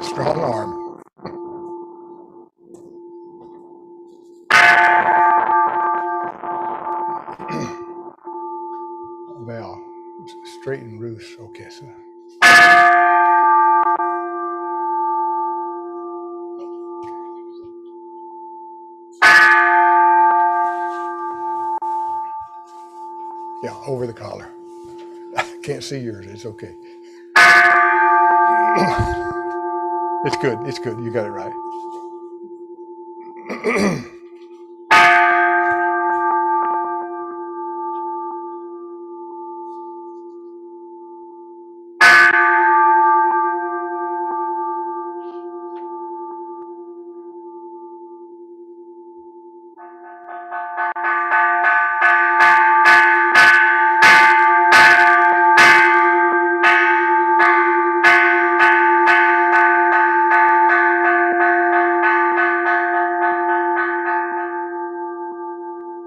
Strong arm. Val, straighten Ruth. Okay, so. Yeah, over the collar. Can't see yours. It's okay. It's good. It's good. You got it right.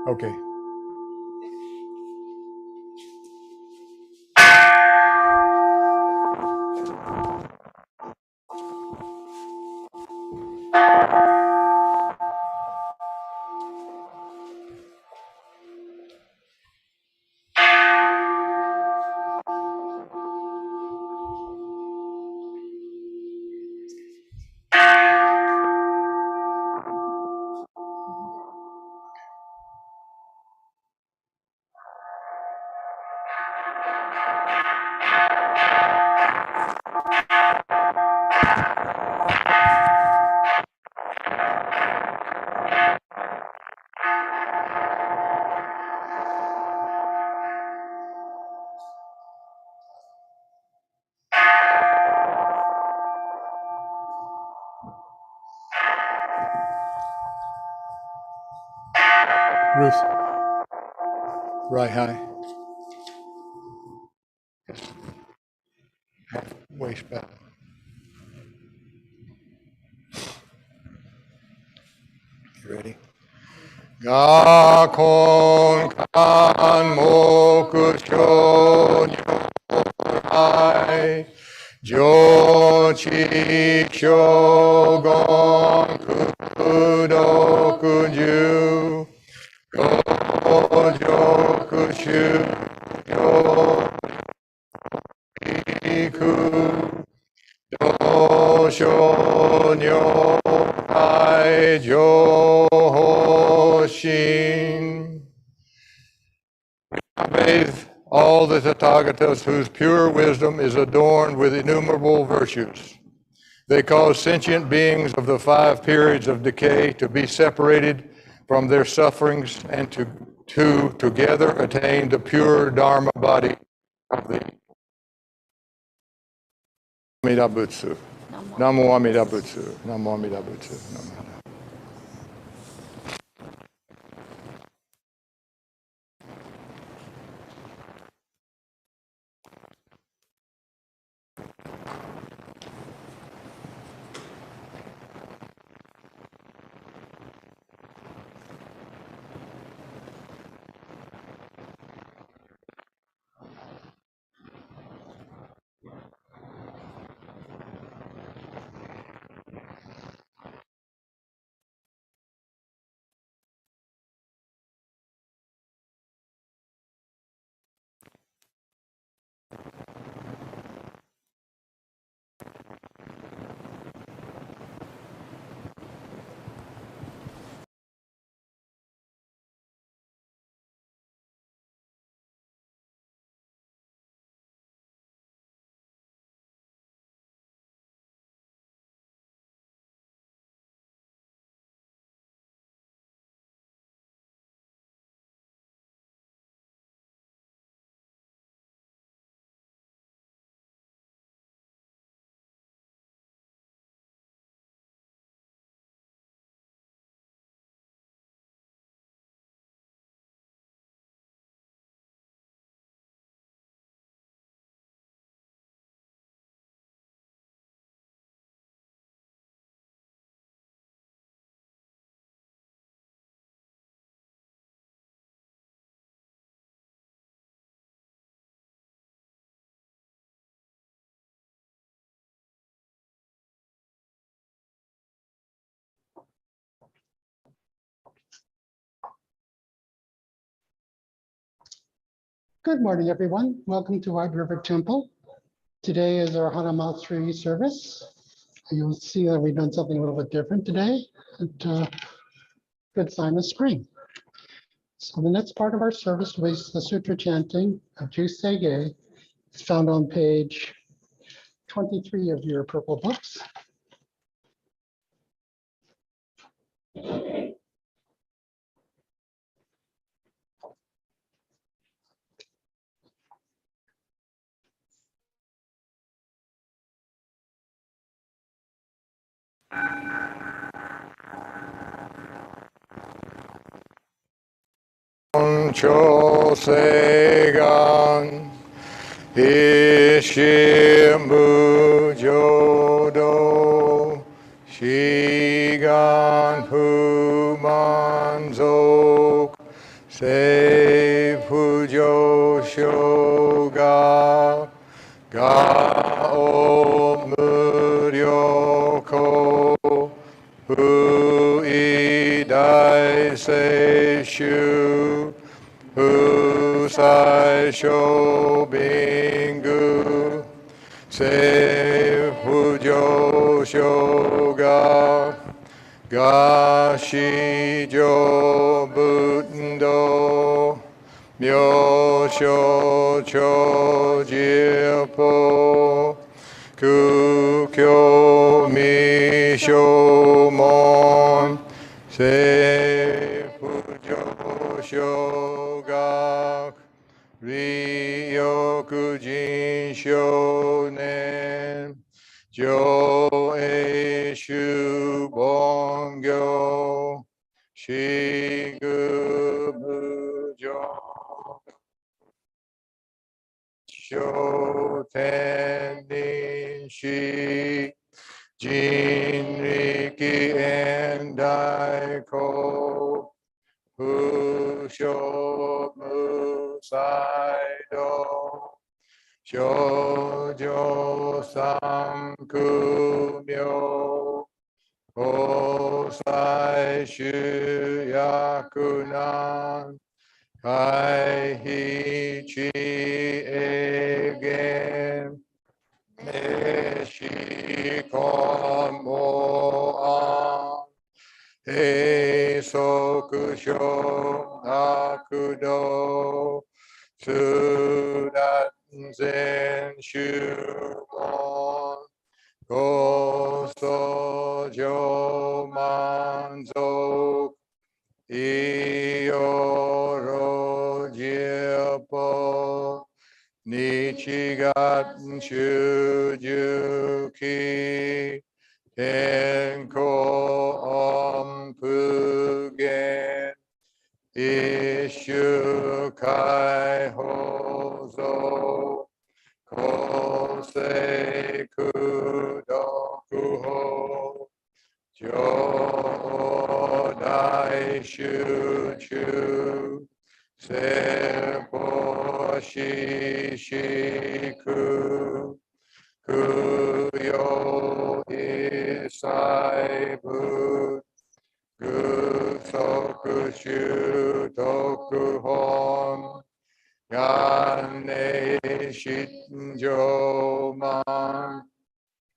Okay. Ruth, right high. Waist back. You ready? Ga kon kan moku shou nyorai jochi shogon kudoku ju gojoku shu iku dosho nyorai johoshin. I bathe all the Tathagatas whose pure wisdom is adorned with innumerable virtues. They cause sentient beings of the 5 periods of decay to be separated from their sufferings and to together attain the pure Dharma body of the Amida Butsu. Namo Amida Butsu. Namo Amida Butsu. Namo. Good morning, everyone. Welcome to White River Temple. Today is our Hanamatsuri service. You'll see that we've done something a little bit different today. Good sign of spring. So the next part of our service was the sutra chanting of Jusei. It's found on page 23 of your purple books. Chosegan Ishimbu Jodo Shigan Humanzok Se Fujo Shoga Gao Muryoko Hu Idai Seishu Hu Sai Sho Bingu Se Fujo Shoga Ga Shi Jo Buddho Myo Sho Cho Jipo Ku Kyo Mi Sho Mon Se Fujo Shogak Ryoku Jin Shonen Jo E Shu Bongyo Shigu Bujo Shoten Nin Shi Jinriki and Daiko Husho Musaido Shoujo Sankumyo Osai Shuyakunan Kai Hichi Egen Neshikon Moan Eisokusho Akudo Sudaten Zen Shubon Goso Jomanzo Ioro Jipo Nichigaten Shujuki Tenko Ompugen Ishukai Hozo Kosei Kudokuho Jodai Shuchu Seppo Shishiku Kuyo Isai Bud Gusokushu Tokuhon Gane Shinjo Man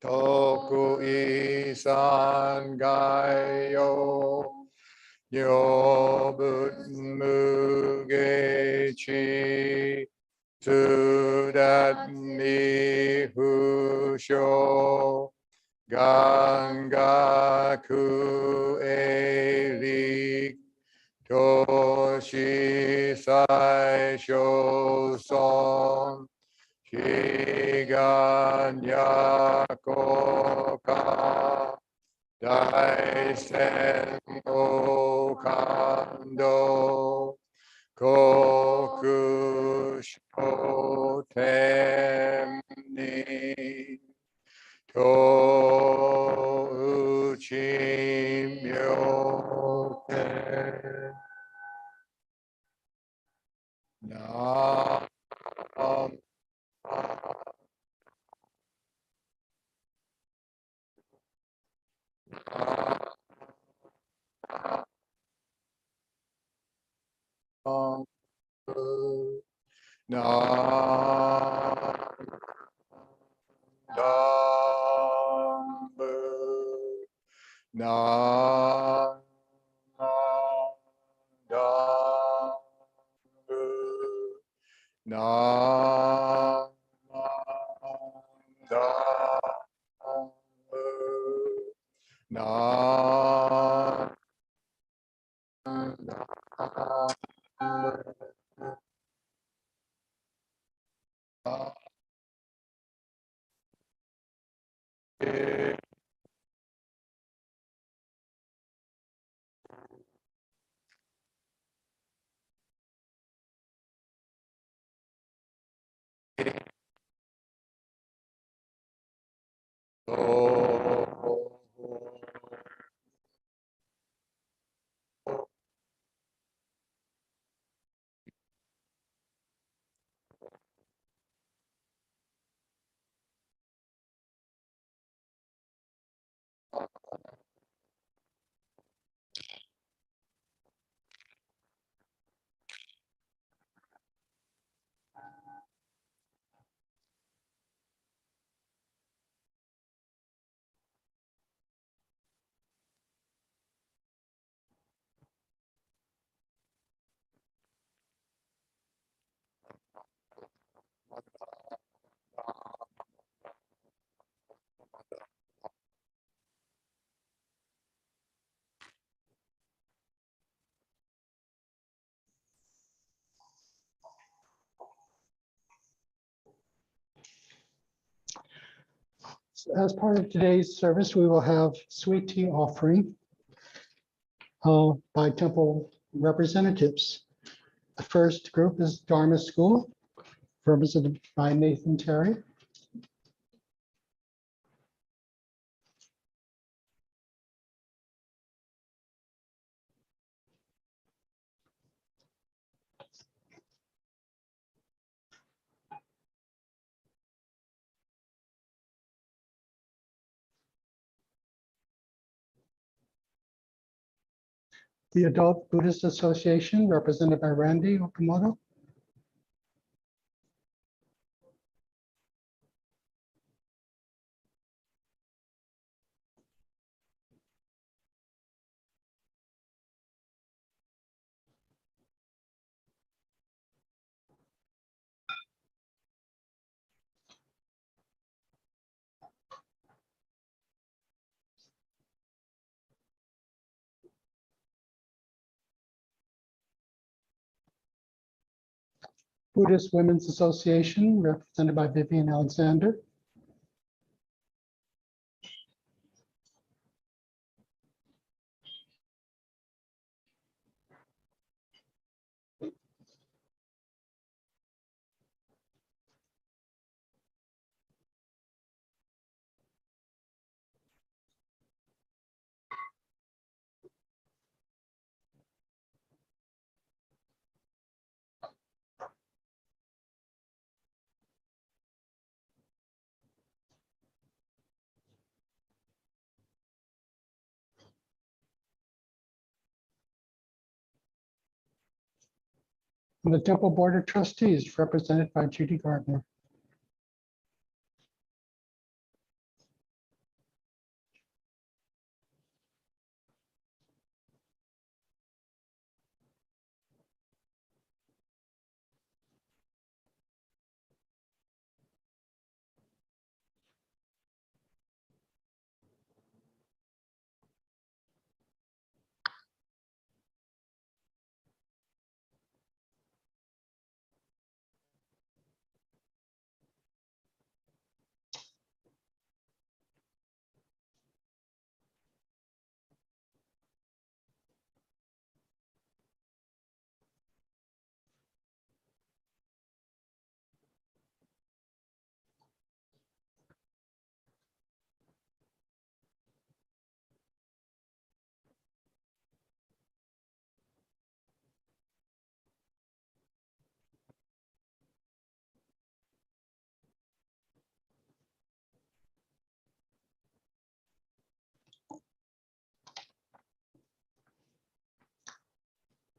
Toku Isan Gaio Yobut Mugechi Sudat Mihusho Gangaku Erik Toshi Sai Shoson Shigan Yakoka Daisen Okando Koku Shotemni To Uchimyoke Nam Na Na Na As part of today's service, we will have sweet tea offering by temple representatives. The first group is Dharma School, represented by Nathan Terry. The Adult Buddhist Association, represented by Randy Okamoto. Buddhist Women's Association, represented by Vivian Alexander. And the Temple Board of Trustees, represented by Judy Gardner.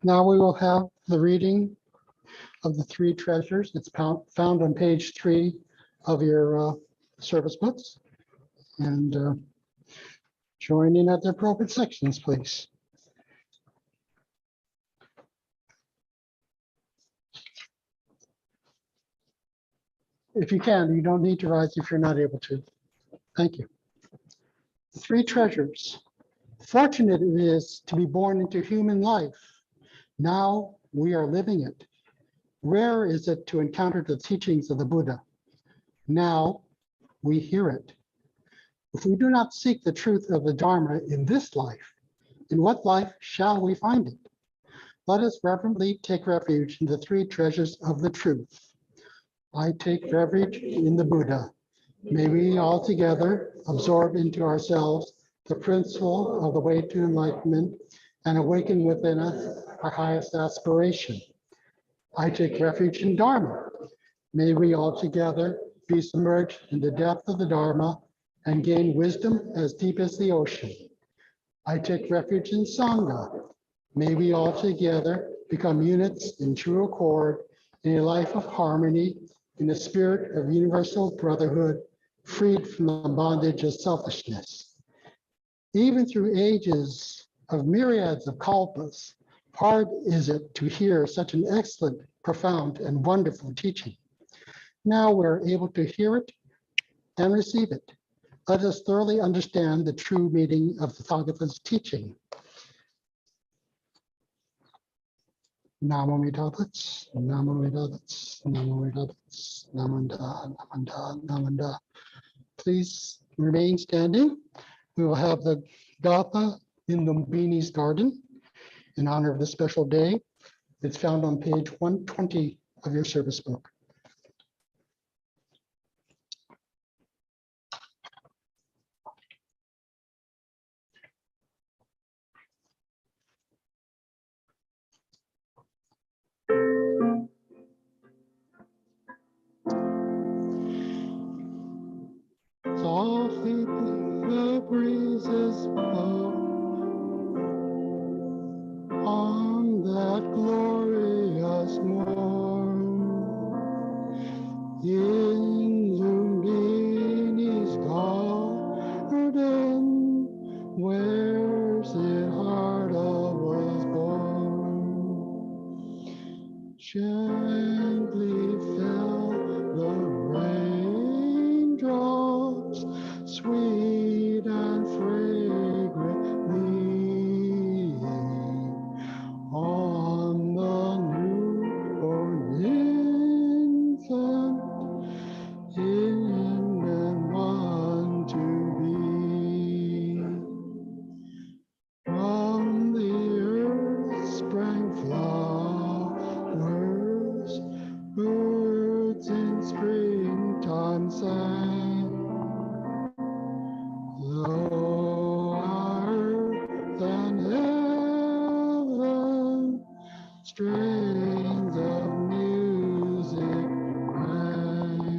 Now we will have the reading of the three treasures. It's found on page 3 of your service books. And join in at the appropriate sections, please. If you can, you don't need to rise if you're not able to. Thank you. The three treasures. Fortunate it is to be born into human life. Now we are living it. Rare is it to encounter the teachings of the Buddha. Now we hear it. If we do not seek the truth of the Dharma in this life, in what life shall we find it? Let us reverently take refuge in the three treasures of the truth. I take refuge in the Buddha. May we all together absorb into ourselves the principle of the way to enlightenment and awaken within us our highest aspiration. I take refuge in Dharma. May we all together be submerged in the depth of the Dharma and gain wisdom as deep as the ocean. I take refuge in Sangha. May we all together become units in true accord in a life of harmony, in a spirit of universal brotherhood, freed from the bondage of selfishness. Even through ages of myriads of kalpas, hard is it to hear such an excellent, profound, and wonderful teaching. Now we're able to hear it and receive it. Let us thoroughly understand the true meaning of the Tathagata's teaching. Namo Medabats, Namo Medabats, Namo Medabats, Namanda, Namanda, Namanda. Please remain standing. We will have the Gatha in the Lumbini's garden in honor of this special day. It's found on page 120 of your service book. Softly the breezes blow on that glorious morn. In Lumbini's garden, where Siddhartha was born, gently fell the raindrops, sweet and fragrantly, on the newborn infant, in and one to be. From the earth sprang flowers, birds in springtime sang. Lo, our earth and heaven, strains of music rang.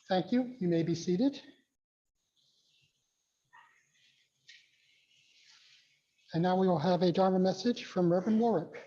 Thank you. You may be seated. And now we will have a Dharma message from Reverend Warwick.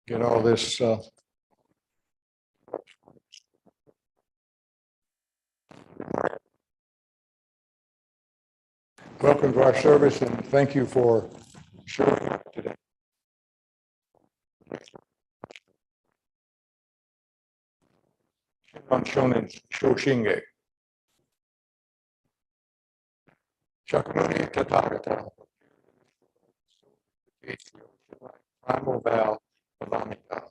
Get all this welcome to our service and thank you for showing up today. Shonen Shoshinge. Shakyamuni Tathagata. Primal vow of Amida.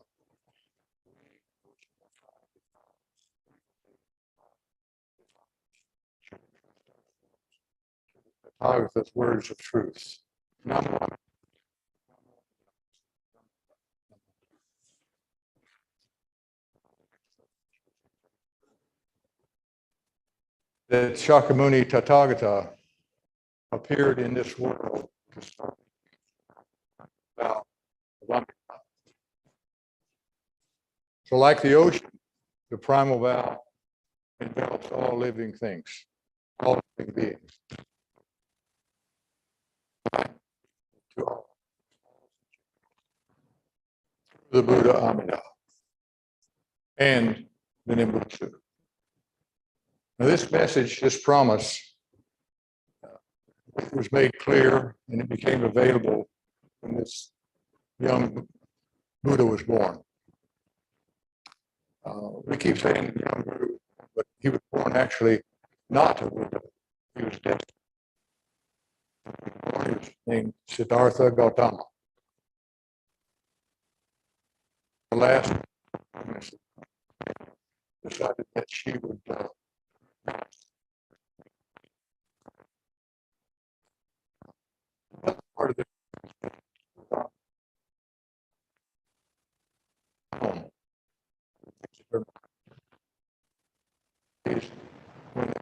Tathagata's words of truth. That Shakyamuni Tathagata appeared in this world to start about vow. So like the ocean, the primal vow envelops all living things, all living beings. To all. The Buddha Amida and the Nimbutsu. Now this message, this promise, was made clear and it became available when this young Buddha was born. We keep saying young Buddha, but he was born actually not a Buddha. He was destined. He was named Siddhartha Gautama. The last decided that she would part of the home. Is when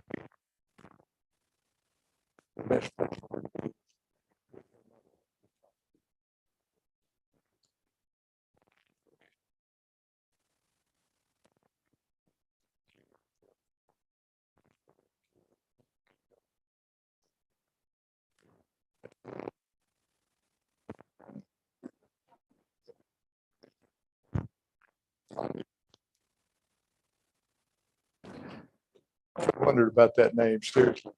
the best place for her to be. I wondered about that name, seriously.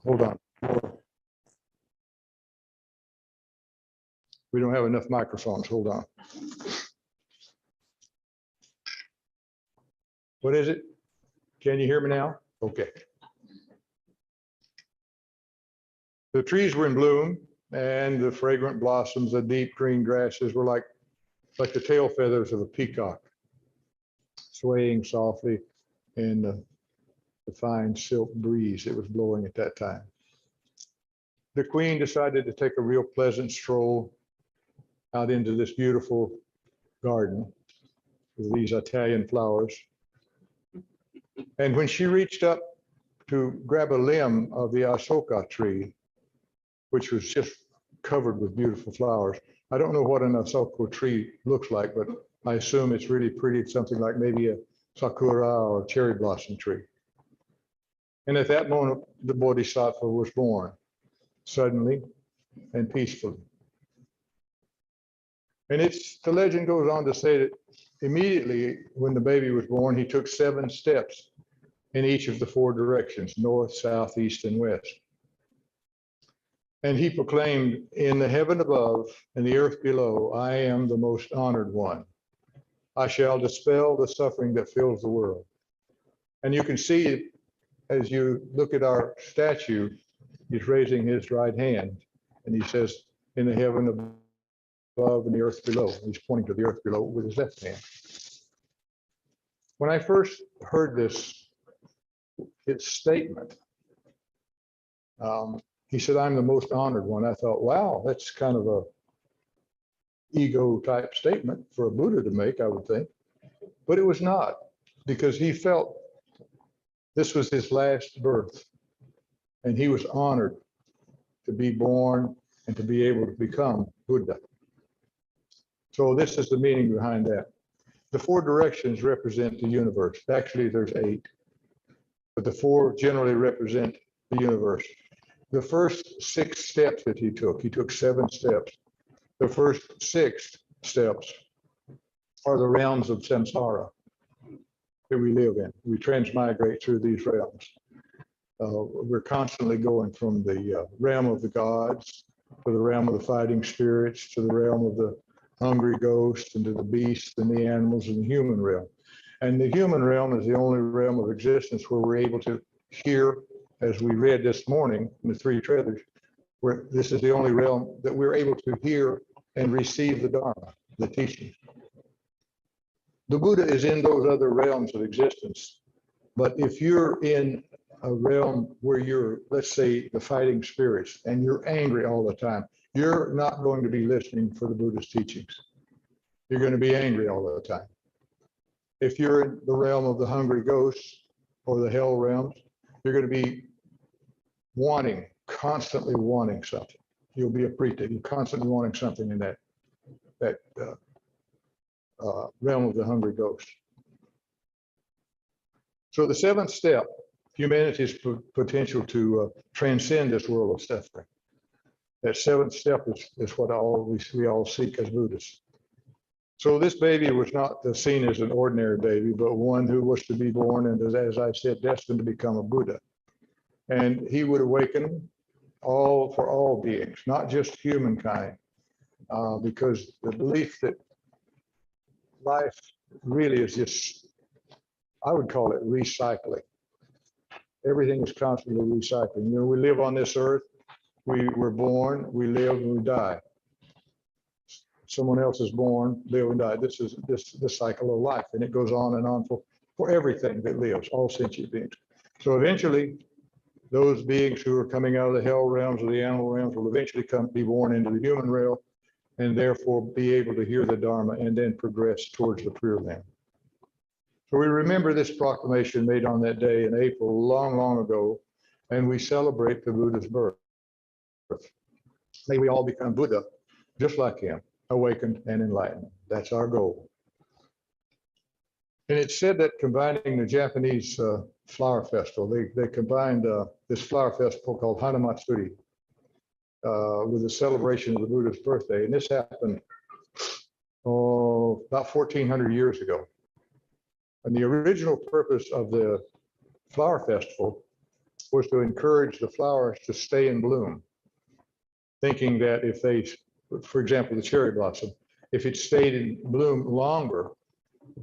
Hold on. We don't have enough microphones. Hold on. What is it? Can you hear me now? Okay. The trees were in bloom and the fragrant blossoms, the deep green grasses were like the tail feathers of a peacock, swaying softly in the fine silk breeze that was blowing at that time. The queen decided to take a real pleasant stroll out into this beautiful garden with these Italian flowers. And when she reached up to grab a limb of the Asoka tree, which was just covered with beautiful flowers. I don't know what an Asoka tree looks like, but I assume it's really pretty. It's something like maybe a sakura or cherry blossom tree. And at that moment, the Bodhisattva was born, suddenly and peacefully. And the legend goes on to say that immediately when the baby was born, he took 7 steps in each of the 4 directions, north, south, east, and west. And he proclaimed, in the heaven above and the earth below, I am the most honored one. I shall dispel the suffering that fills the world. And you can see, as you look at our statue, he's raising his right hand. And he says, in the heaven above and the earth below. He's pointing to the earth below with his left hand. When I first heard his statement, he said, I'm the most honored one. I thought, wow, that's kind of a ego type statement for a Buddha to make, I would think. But it was not, because he felt this was his last birth. And he was honored to be born and to be able to become Buddha. So this is the meaning behind that. The 4 directions represent the universe. Actually, there's 8, but the 4 generally represent the universe. The first 6 steps that he took 7 steps. The first 6 steps are the realms of samsara that we live in. We transmigrate through these realms. We're constantly going from the realm of the gods to the realm of the fighting spirits, to the realm of the hungry ghosts, and to the beasts and the animals and the human realm. And the human realm is the only realm of existence where we're able to hear, as we read this morning in the 3 treasures, where this is the only realm that we're able to hear and receive the Dharma, the teaching. The Buddha is in those other realms of existence, But if you're in a realm where you're, let's say, the fighting spirits, and you're angry all the time, you're not going to be listening for the Buddhist teachings. You're going to be angry all the time. If you're in the realm of the hungry ghosts or the hell realms, you're going to be constantly wanting something. You'll be a preta. You're constantly wanting something in that realm of the hungry ghost. So the seventh step, humanity's potential to transcend this world of suffering. That seventh step is what we all seek as Buddhists. So this baby was not seen as an ordinary baby, but one who was to be born and, as I said, destined to become a Buddha. And he would awaken for all beings, not just humankind, because the belief that life really is just, I would call it recycling. Everything is constantly recycling. You know, we live on this earth, we were born, we live, and we die. Someone else is born, live, and die. This is the cycle of life, and it goes on and on for everything that lives, all sentient beings. So eventually, those beings who are coming out of the hell realms or the animal realms will eventually be born into the human realm, and therefore be able to hear the Dharma and then progress towards the Pure Land. So we remember this proclamation made on that day in April, long, long ago, and we celebrate the Buddha's birth. May we all become Buddha, just like him, awakened and enlightened. That's our goal. And it's said that combining the Japanese flower festival, they combined this flower festival called Hanamatsuri with the celebration of the Buddha's birthday. And this happened about 1,400 years ago. And the original purpose of the flower festival was to encourage the flowers to stay in bloom, thinking that if they, for example, the cherry blossom, if it stayed in bloom longer,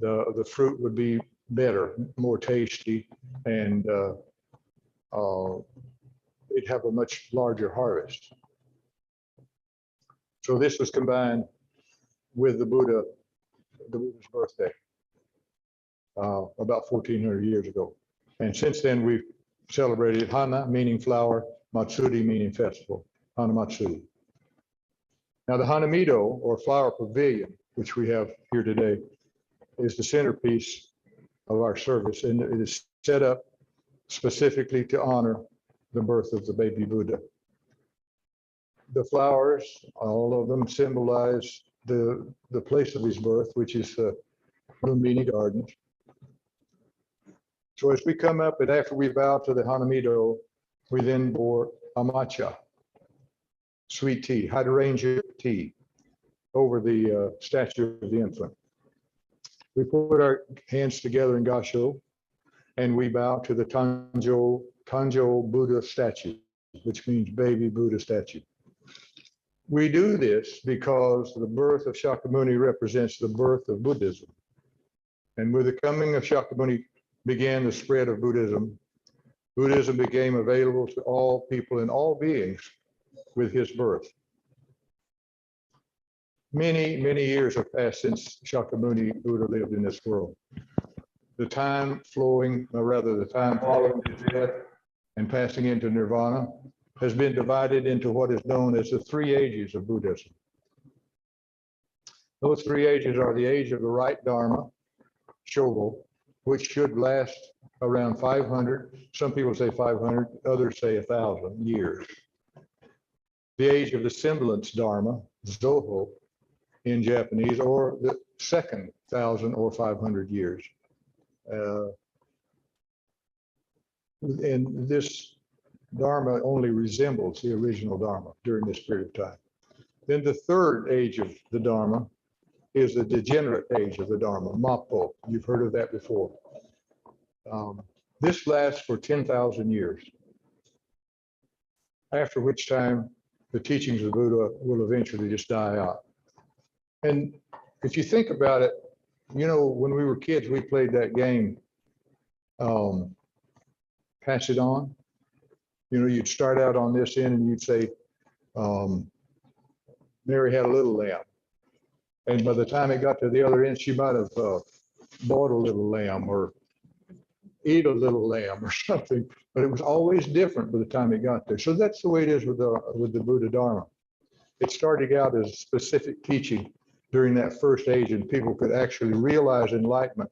the fruit would be better, more tasty, and it'd have a much larger harvest. So this was combined with the Buddha's birthday about 1,400 years ago. And since then, we've celebrated Hana, meaning flower, Matsuri, meaning festival, Hanamatsuri. Now, the Hanamido, or flower pavilion, which we have here today, is the centerpiece of our service, and it is set up specifically to honor the birth of the baby Buddha. The flowers, all of them, symbolize the place of his birth, which is the Lumbini Gardens. So as we come up and after we bow to the Hanamido, we then pour amacha, sweet tea, hydrangea tea, over the statue of the infant. We put our hands together in Gasho, and we bow to the Tanjo Buddha statue, which means baby Buddha statue. We do this because the birth of Shakyamuni represents the birth of Buddhism. And with the coming of Shakyamuni began the spread of Buddhism. Buddhism became available to all people and all beings with his birth. Many, many years have passed since Shakyamuni Buddha lived in this world. The time following his death and passing into nirvana has been divided into what is known as the 3 ages of Buddhism. Those 3 ages are the age of the right Dharma, Shogo, which should last around 500, some people say 500, others say 1,000 years. The age of the semblance Dharma, Zoho, in Japanese, or the second 1,000 or 500 years. And this Dharma only resembles the original Dharma during this period of time. Then the 3rd age of the Dharma is the degenerate age of the Dharma, Mappo. You've heard of that before. This lasts for 10,000 years, after which time the teachings of Buddha will eventually just die out. And if you think about it, you know, when we were kids, we played that game, Pass It On. You know, you'd start out on this end and you'd say, Mary had a little lamb. And by the time it got to the other end, she might have bought a little lamb, or eat a little lamb or something, but it was always different by the time it got there. So that's the way it is with the Buddha Dharma. It started out as specific teaching during that first age, and people could actually realize enlightenment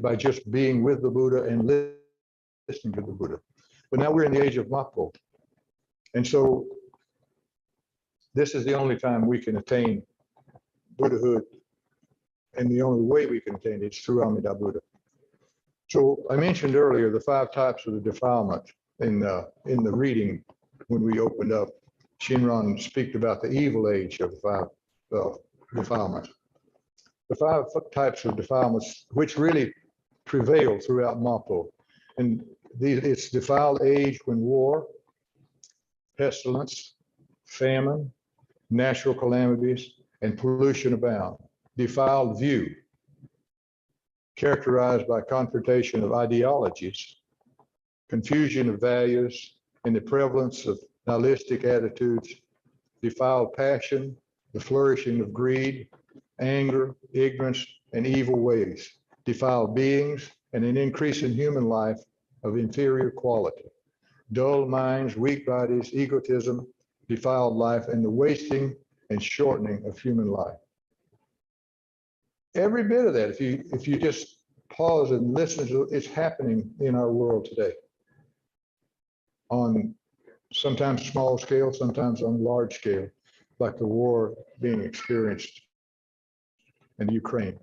by just being with the Buddha and listening to the Buddha. But now we're in the age of Mappo. And so this is the only time we can attain Buddhahood, and the only way we can attain it is through Amida Buddha. So I mentioned earlier the 5 types of the defilement in the reading when we opened up. Shinran speak about the evil age of the 5 defilements. The 5 types of defilements which really prevail throughout Mappo. And it's defiled age when war, pestilence, famine, natural calamities, and pollution abound. Defiled view, characterized by confrontation of ideologies, confusion of values, and the prevalence of nihilistic attitudes. Defiled passion, the flourishing of greed, anger, ignorance, and evil ways. Defiled beings, and an increase in human life of inferior quality. Dull minds, weak bodies, egotism, defiled life, and the wasting and shortening of human life. Every bit of that, if you just pause and listen to it, it's happening in our world today. On sometimes small scale, sometimes on large scale, like the war being experienced in Ukraine.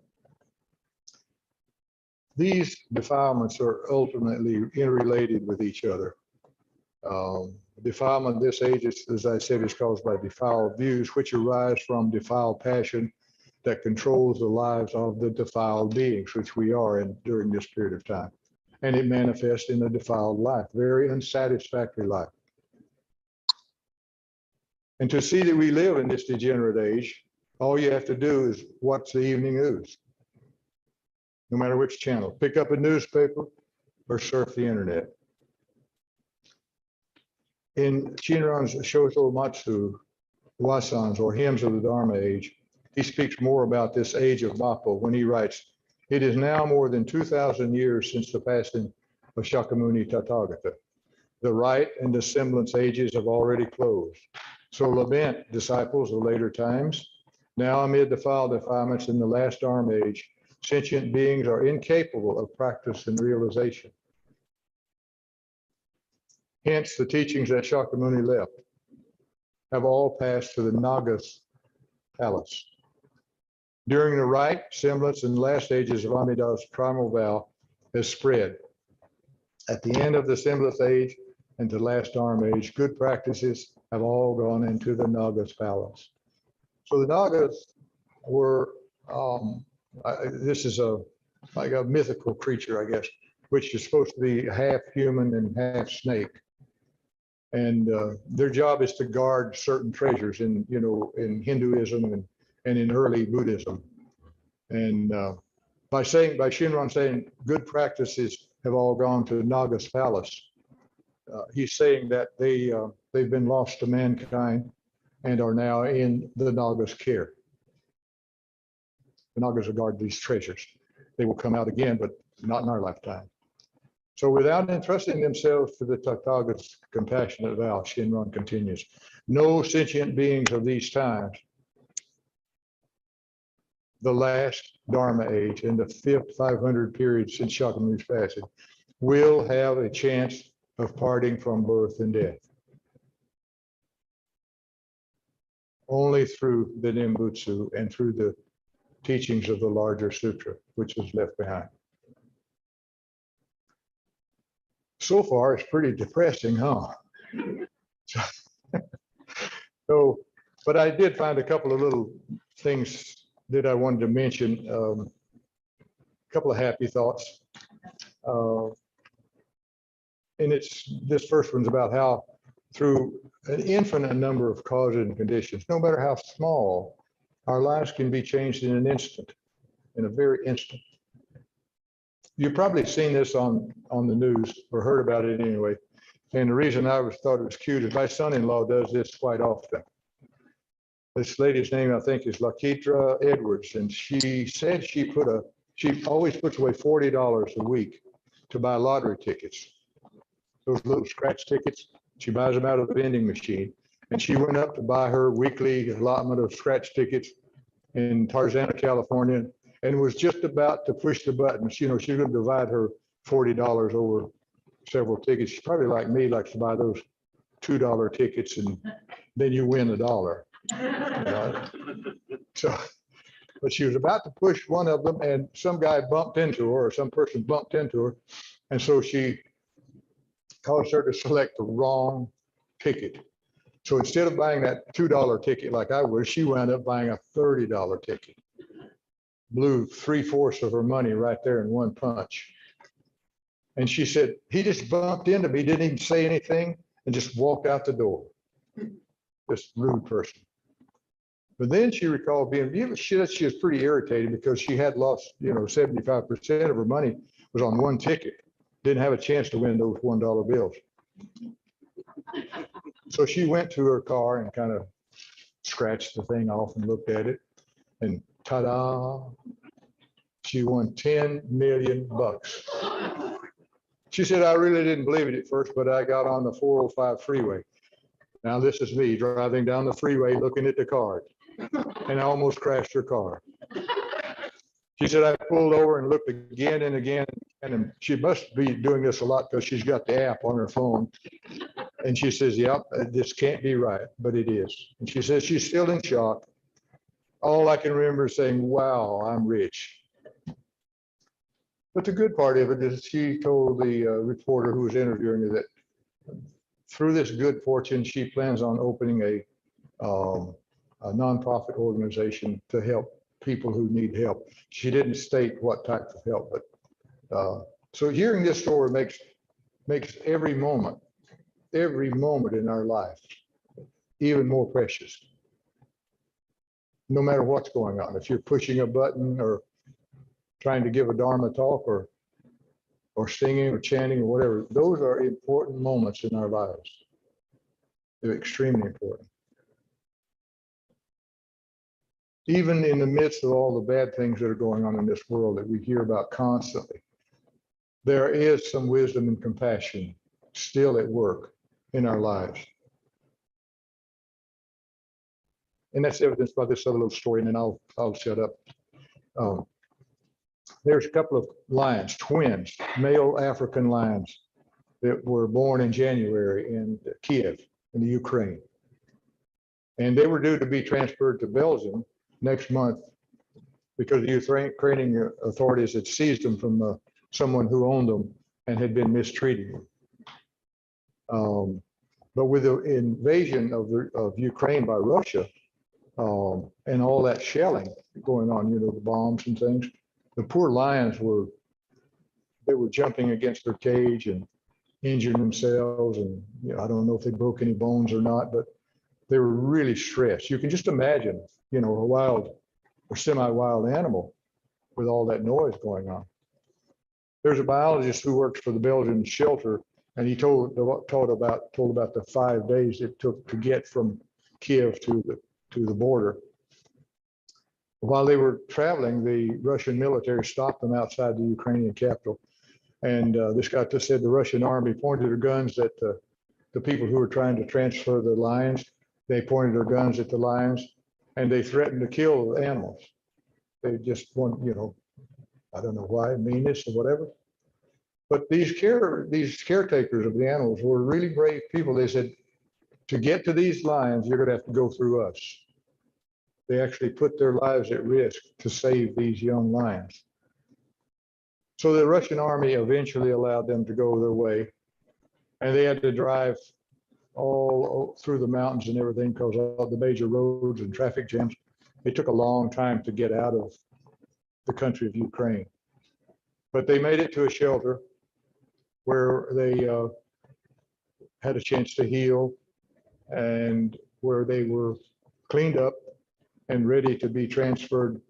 These defilements are ultimately interrelated with each other. Defilement in this age, as I said, is caused by defiled views, which arise from defiled passion that controls the lives of the defiled beings, which we are in during this period of time. And it manifests in a defiled life, very unsatisfactory life. And to see that we live in this degenerate age, all you have to do is watch the evening news, no matter which channel. Pick up a newspaper or surf the internet. In Shinran's Shoto Matsu Wasans, or Hymns of the Dharma Age, he speaks more about this age of Mappo when he writes, "It is now more than 2,000 years since the passing of Shakyamuni Tathagata. The right and the semblance ages have already closed. So lament, disciples of later times. Now amid the foul defilements in the last Dharma age, sentient beings are incapable of practice and realization. Hence, the teachings that Shakyamuni left have all passed to the Naga's palace. During the right, semblance, and last stages of Amida's primal vow has spread. At the end of the semblance age and the last Dharma age, good practices have all gone into the Naga's palace." So the Nagas were, this is like a mythical creature, I guess, which is supposed to be half human and half snake. And their job is to guard certain treasures in Hinduism and in early Buddhism. And by Shinran saying good practices have all gone to Naga's palace, he's saying that they've been lost to mankind and are now in the Naga's care. The Nagas will guard these treasures. They will come out again, but not in our lifetime. So without entrusting themselves to the Tathagata's compassionate vow, Shinran continues, no sentient beings of these times, the last Dharma age and the 5th 500 period since Shakyamuni's passing, will have a chance of parting from birth and death. Only through the Nimbutsu and through the teachings of the larger sutra, which was left behind. So far, it's pretty depressing, huh? So, but I did find a couple of little things that I wanted to mention, a couple of happy thoughts. And this first one's about how through an infinite number of causes and conditions, no matter how small, our lives can be changed in an instant, in a very instant. You've probably seen this on the news or heard about it anyway. And the reason I thought it was cute is my son-in-law does this quite often. This lady's name, I think, is Lakitra Edwards, and she said she always puts away $40 a week to buy lottery tickets. Those little scratch tickets, she buys them out of the vending machine. And she went up to buy her weekly allotment of scratch tickets in Tarzana, California, and was just about to push the button. She was going to divide her $40 over several tickets. She's probably like me, likes to buy those $2 tickets, and then you win $1. So, but she was about to push one of them, and some guy bumped into her, or some person bumped into her, and so she caused her to select the wrong ticket. So instead of buying that $2 ticket like I would, she wound up buying a $30 ticket. Blew 3/4 of her money right there in one punch. And she said, he just bumped into me, didn't even say anything, and just walked out the door. This rude person. But then she recalled she was pretty irritated because she had lost, 75% of her money was on one ticket. Didn't have a chance to win those $1 bills. So she went to her car and kind of scratched the thing off and looked at it, and ta-da, she won $10 million. She said, I really didn't believe it at first, but I got on the 405 freeway. Now this is me driving down the freeway looking at the card, and I almost crashed her car. She said, I pulled over and looked again and again, and she must be doing this a lot because she's got the app on her phone. And she says, yep, this can't be right, but it is. And she says she's still in shock. All I can remember is saying, wow, I'm rich. But the good part of it is she told the reporter who was interviewing her that through this good fortune, she plans on opening a nonprofit organization to help people who need help. She didn't state what type of help, but so hearing this story makes every moment in our life even more precious. No matter what's going on, if you're pushing a button or trying to give a Dharma talk or singing or chanting or whatever, those are important moments in our lives. They're extremely important. Even in the midst of all the bad things that are going on in this world that we hear about constantly, there is some wisdom and compassion still at work in our lives. And that's evidenced by this other little story, and then I'll shut up. There's a couple of lions, twins, male African lions that were born in January in Kiev, in the Ukraine. And they were due to be transferred to Belgium next month because the Ukrainian authorities had seized them from someone who owned them and had been mistreating them. But with the invasion of Ukraine by Russia and all that shelling going on, the bombs and things, the poor lions were jumping against their cage and injuring themselves. And I don't know if they broke any bones or not, but they were really stressed. You can just imagine, a wild or semi-wild animal with all that noise going on. There's a biologist who works for the Belgian shelter, and he told about the 5 days it took to get from Kiev to the border. While they were traveling, the Russian military stopped them outside the Ukrainian capital. And this guy just said the Russian army pointed their guns at the people who were trying to transfer the lions. They pointed their guns at the lions, and they threatened to kill the animals. They just want, I don't know why, meanness or whatever. But these caretakers of the animals were really brave people. They said, to get to these lions, you're going to have to go through us. They actually put their lives at risk to save these young lions. So the Russian army eventually allowed them to go their way, and they had to drive all through the mountains and everything because of the major roads and traffic jams. It took a long time to get out of the country of Ukraine. But they made it to a shelter where they had a chance to heal and where they were cleaned up and ready to be transferred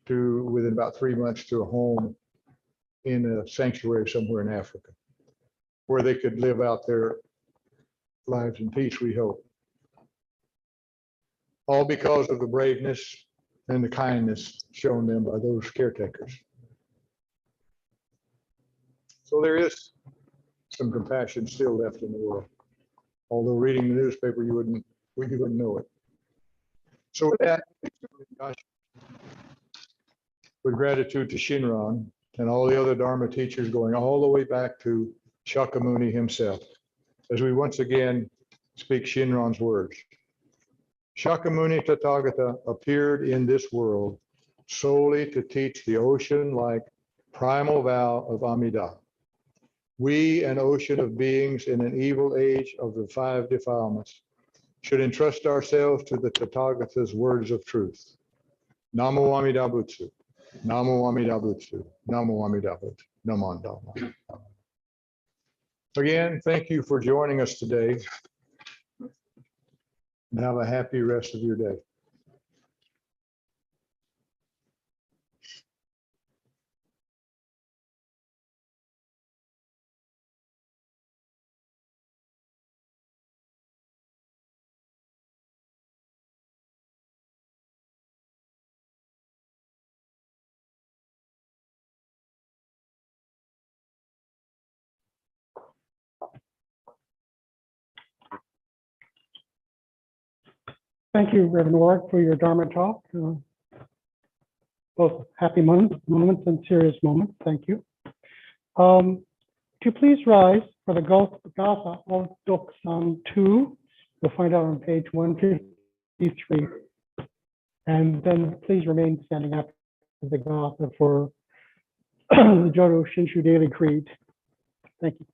to, within about 3 months, to a home in a sanctuary somewhere in Africa, where they could live out their lives in peace, we hope. All because of the braveness and the kindness shown them by those caretakers. So there is some compassion still left in the world. Although reading the newspaper, you wouldn't know it. So with that, gosh, with gratitude to Shinran and all the other Dharma teachers going all the way back to Shakyamuni himself, as we once again speak Shinran's words. Shakyamuni Tathagata appeared in this world solely to teach the ocean-like primal vow of Amida. We, an ocean of beings in an evil age of the five defilements, should entrust ourselves to the Tathagata's words of truth. Namo Amida Butsu, Namo Amida Butsu, Namo Amida Butsu, Naman Dhamma. Again, thank you for joining us today. And have a happy rest of your day. Thank you, Reverend Warwick, for your Dharma talk. Both happy moments and serious moments. Thank you. To please rise for the Gatha of Doksan 2. You'll find out on page 153. And then please remain standing after the Gatha for the Jodo Shinshu Daily Creed. Thank you.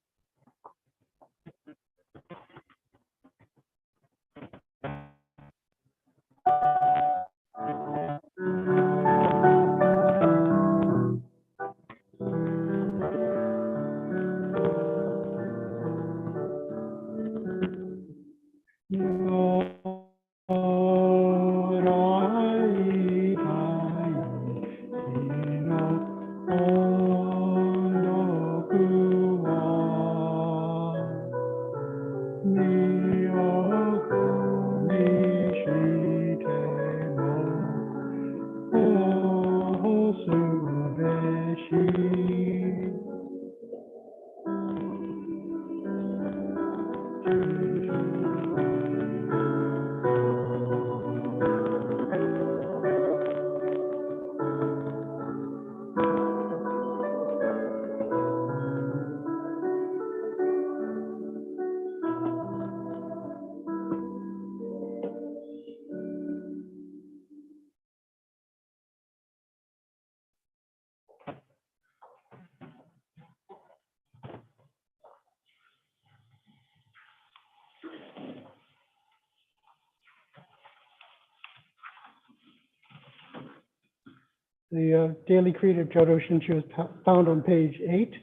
The Daily Creed of Jodo Shinshu is found on page 8.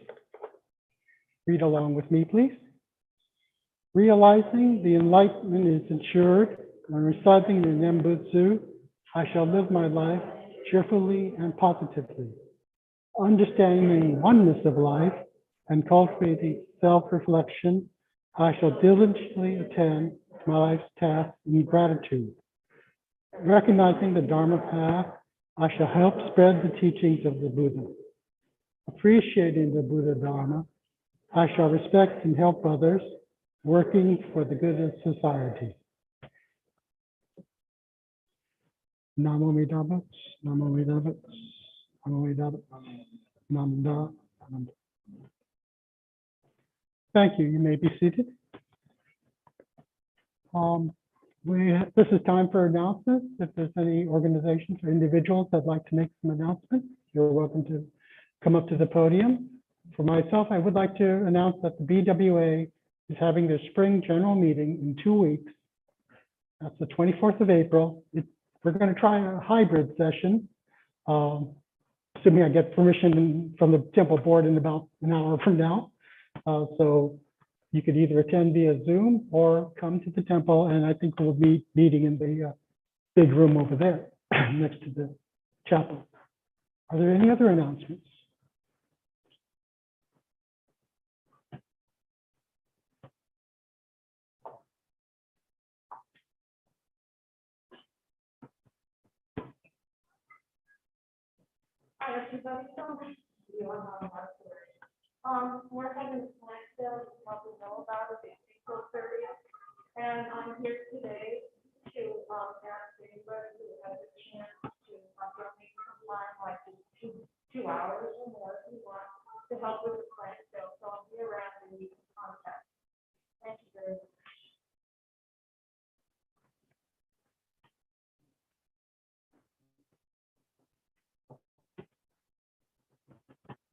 Read along with me, please. Realizing the enlightenment is ensured when reciting the Nembutsu, I shall live my life cheerfully and positively. Understanding the oneness of life and cultivating self-reflection, I shall diligently attend to my life's tasks in gratitude. Recognizing the Dharma path, I shall help spread the teachings of the Buddha. Appreciating the Buddha Dharma, I shall respect and help others, working for the good of society. Namo Amida, Namo Amida, Namo Amida, Namo Amida. Thank you. You may be seated. This is time for announcements. If there's any organizations or individuals that'd like to make some announcements, you're welcome to come up to the podium. For myself, I would like to announce that the BWA is having their spring general meeting in 2 weeks. That's the 24th of April. We're going to try a hybrid session, assuming I get permission from the temple board in about an hour from now. So you could either attend via Zoom or come to the temple, and I think we'll be meeting in the big room over there next to the chapel. Are there any other announcements? Hi, everybody. You are Hanamatsuri. We're having a plant sale, you probably know about it, it's April 30th. And I'm here today to ask anybody who has a chance to donate some time, like just two hours or more if you want, to help with the plant sale. So I'll be around and you can contact. Thank you very much.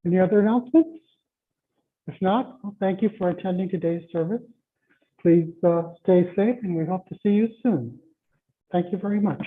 Any other announcements? If not, well, thank you for attending today's service. Please stay safe and we hope to see you soon. Thank you very much.